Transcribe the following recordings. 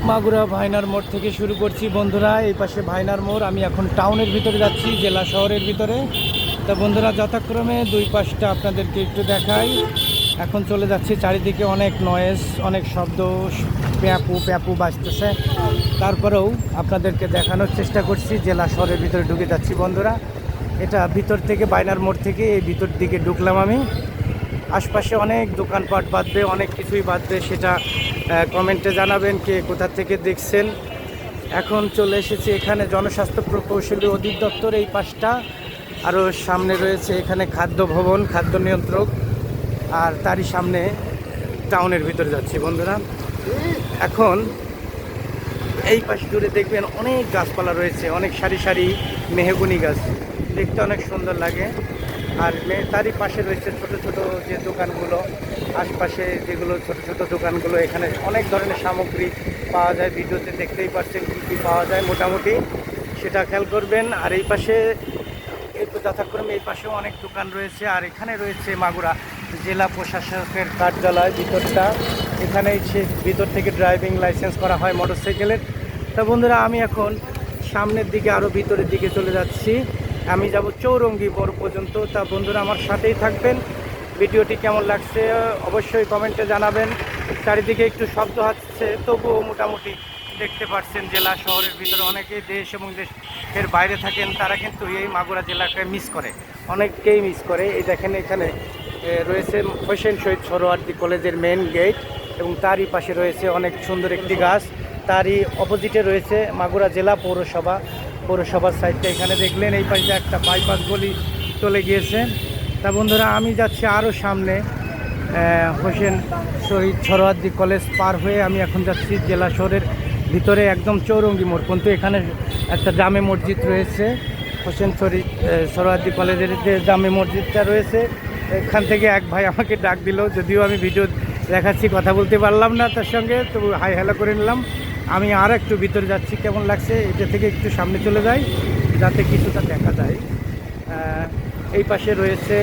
মাগুরা ভাইনার মোড় থেকে শুরু করছি বন্ধুরা। এই পাশে ভাইনার মোড়, আমি এখন টাউনের ভিতরে যাচ্ছি, জেলা শহরের ভিতরে। তা বন্ধুরা যথাক্রমে দুই পাশটা আপনাদেরকে একটু দেখাই। এখন চলে যাচ্ছি, চারিদিকে অনেক নয়েজ, অনেক শব্দ, প্যাপু প্যাপু বাজতেছে। তারপরেও আপনাদেরকে দেখানোর চেষ্টা করছি, জেলা শহরের ভিতরে ঢুকে যাচ্ছি বন্ধুরা। এটা ভিতর থেকে ভাইনার মোড় থেকে এই ভিতর দিকে ঢুকলাম আমি। আশপাশে অনেক দোকানপাট বাঁধবে, অনেক কিছুই বাঁধবে, সেটা কমেন্টে জানাবেন কে কোথা থেকে দেখছেন। এখন চলে এসেছি এখানে জনস্বাস্থ্য প্রকৌশলী অধিদপ্তর এই পাশটা, আরও সামনে রয়েছে এখানে খাদ্য ভবন, খাদ্য নিয়ন্ত্রক, আর তারই সামনে টাউনের ভিতরে যাচ্ছি বন্ধুরা। এখন এই পাশ জুড়ে দেখবেন অনেক গাছপালা রয়েছে, অনেক সারি সারি মেহগুনি গাছ, দেখতে অনেক সুন্দর লাগে। আর তারই পাশে রয়েছে ছোট ছোট যে দোকানগুলো, আশপাশে যেগুলো ছোট ছোট দোকানগুলো, এখানে অনেক ধরনের সামগ্রী পাওয়া যায়। ভিডিওতে দেখতেই পাচ্ছেন কী কী পাওয়া যায় মোটামুটি, সেটা খেয়াল করবেন। আর এই পাশে যথাক্রমে এই পাশেও অনেক দোকান রয়েছে। আর এখানে রয়েছে মাগুরা জেলা প্রশাসকের কার্যালয় ভিতরটা, এখানেই সে ভিতর থেকে ড্রাইভিং লাইসেন্স করা হয় মোটরসাইকেলের। তা বন্ধুরা আমি এখন সামনের দিকে আরও ভিতরের দিকে চলে যাচ্ছি, আমি যাব চৌরঙ্গি মোড় পর্যন্ত। তা বন্ধুরা আমার সাথেই থাকবেন। ভিডিওটি কেমন লাগছে অবশ্যই কমেন্টে জানাবেন। চারিদিকে একটু শব্দ হচ্ছে, তবুও মোটামুটি দেখতে পাচ্ছেন জেলা শহরের ভিতরে অনেকেই দেশ এবং দেশের বাইরে থাকেন, তারা কিন্তু এই মাগুরা জেলাকে মিস করে, অনেককেই মিস করে। এই দেখেন এখানে রয়েছে হোসেন শহীদ সোহরাওয়ার্দী কলেজের মেন গেট, এবং তারই পাশে রয়েছে অনেক সুন্দর একটি গাছ। তারই অপোজিটে রয়েছে মাগুরা জেলা পৌরসভার সাইডটা। এখানে দেখলেন এই পাশে একটা বাইপাস গলি চলে গিয়েছে। তা বন্ধুরা আমি যাচ্ছি আরও সামনে, হোসেন শহীদ সোহরাওয়ার্দী কলেজ পার হয়ে আমি এখন যাচ্ছি জেলা শহরের ভিতরে একদম চৌরঙ্গি মোড় পর্যন্ত। এখানে একটা জামে মসজিদ রয়েছে, হোসেন শহীদ সোহরাওয়ার্দী কলেজের যে জামে মসজিদটা রয়েছে, এখান থেকে এক ভাই আমাকে ডাক দিল, যদিও আমি ভিডিও দেখাচ্ছি, কথা বলতে পারলাম না তার সঙ্গে, তবু হাই হ্যালো করে নিলাম। আমি আর একটু ভিতরে যাচ্ছি, কেমন লাগছে এটা থেকে একটু সামনে চলে যাই যাতে কিছুটা দেখা যায়। এই পাশে রয়েছে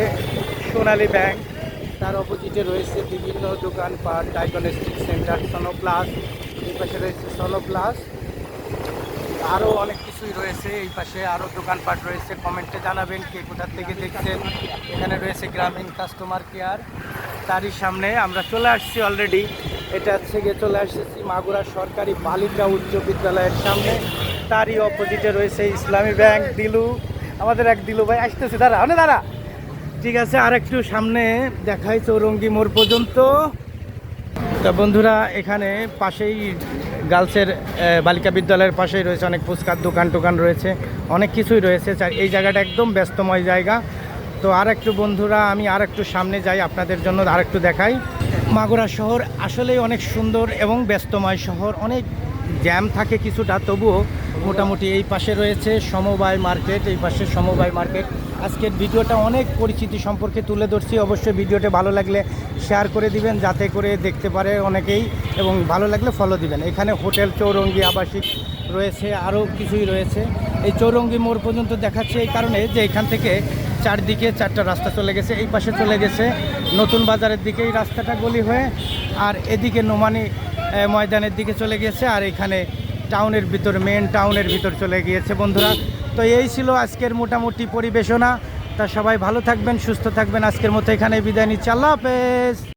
সোনালী ব্যাংক, তার অপোজিটে রয়েছে বিভিন্ন দোকানপাট, ডায়াগনস্টিক সেন্টার, সোনো প্লাস, এই পাশে রয়েছে সোনো প্লাস, আরও অনেক কিছুই রয়েছে। এই পাশে আরও দোকানপাট রয়েছে, কমেন্টে জানাবেন কে কোথা থেকে দেখছেন। এখানে রয়েছে গ্রামীণ কাস্টমার কেয়ার, তারই সামনে আমরা চলে আসছি অলরেডি। এটা হচ্ছে গিয়ে চলে আসছি মাগুরা সরকারি বালিকা উচ্চ বিদ্যালয়ের সামনে, তারই অপোজিটে রয়েছে ইসলামী ব্যাংক। দিলু, আমাদের এক দিলু ভাই আসতেছে, দাঁড়া দাঁড়া, ঠিক আছে। আর একটু সামনে দেখাই চৌরঙ্গি মোড় পর্যন্ত। তা বন্ধুরা এখানে পাশেই গার্লসের বালিকা বিদ্যালয়ের পাশেই রয়েছে অনেক ফুচকার দোকান রয়েছে, অনেক কিছুই রয়েছে। এই জায়গাটা একদম ব্যস্তময় জায়গা। তো আর একটু বন্ধুরা আমি আর একটু সামনে যাই, আপনাদের জন্য আর একটু দেখাই। মাগুরা শহর আসলেই অনেক সুন্দর এবং ব্যস্তময় শহর, অনেক জ্যাম থাকে কিছুটা, তবুও মোটামুটি। এই পাশে রয়েছে সমবায় মার্কেট, এই পাশে সমবায় মার্কেট। আজকের ভিডিওটা অনেক পরিচিতি সম্পর্কে তুলে ধরছি, অবশ্যই ভিডিওটা ভালো লাগলে শেয়ার করে দিবেন যাতে করে দেখতে পারে অনেকেই, এবং ভালো লাগলে ফলো দিবেন। এখানে হোটেল চৌরঙ্গি আবাসিক রয়েছে, আরও কিছুই রয়েছে। এই চৌরঙ্গি মোড় পর্যন্ত দেখাচ্ছে এই কারণে যে এখান থেকে চারদিকে চারটা রাস্তা চলে গেছে। এই পাশে চলে গেছে নতুন বাজারের দিকে এই রাস্তাটা গলি হয়ে, আর এদিকে নোমানি ময়দানের দিকে চলে গিয়েছে, আর এখানে টাউনের ভিতর, মেন টাউনের ভিতর চলে গিয়েছে বন্ধুরা। তো এই ছিল আজকের মোটামুটি পরিবেশনা। তা সবাই ভালো থাকবেন, সুস্থ থাকবেন। আজকের মতো এখানে বিদায় নিচ্ছি, আল্লাহ হাফেজ।